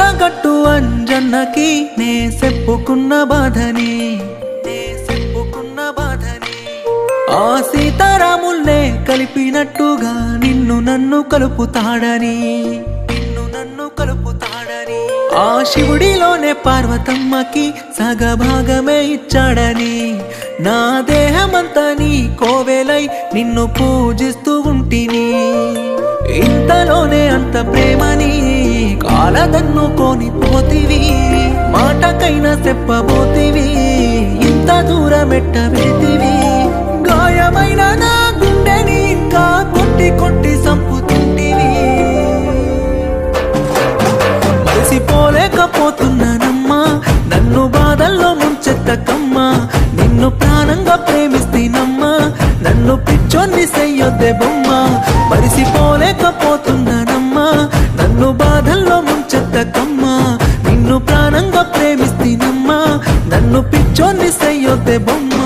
కొండగట్టు అంజన్నకి నే చెప్పుకున్న బాధని ఆ సీతారాముల్నే కలిపినట్టుగా నిన్ను నన్ను కలుపుతాడని ఆ శివుడిలోనే పార్వతమ్మకి సగభాగమే ఇచ్చాడని నా దేహమంతా నీ కోవెలై నిన్ను పూజిస్తూ ఉంటిని ఇంతలోనే అంత ప్రేమని కాలదన్నుకొని పోతివి మాటకైనా చెప్పబోతివి ఇంత దూరమెట్ట వెతివి గాయమైన నా గుండెని ఇంకా కొట్టి కొట్టి సంపుతుంటివి మరిసిపోలేకపోతున్నానమ్మా నన్ను బాధల్లో ముంచెత్తకమ్మా నిన్ను ప్రాణంగా ప్రేమిస్తేనమ్మా నన్ను పిచ్చోన్ని చెయ్యొద్దే బొమ్మ మరిసిపోలేకపోతున్నానమ్మా నన్ను బాధల్లో ముంచెత్తకమ్మా నిన్ను ప్రాణంగా ప్రేమిస్తేనమ్మా నన్ను పిచ్చోన్ని చెయ్యొద్దే బొమ్మ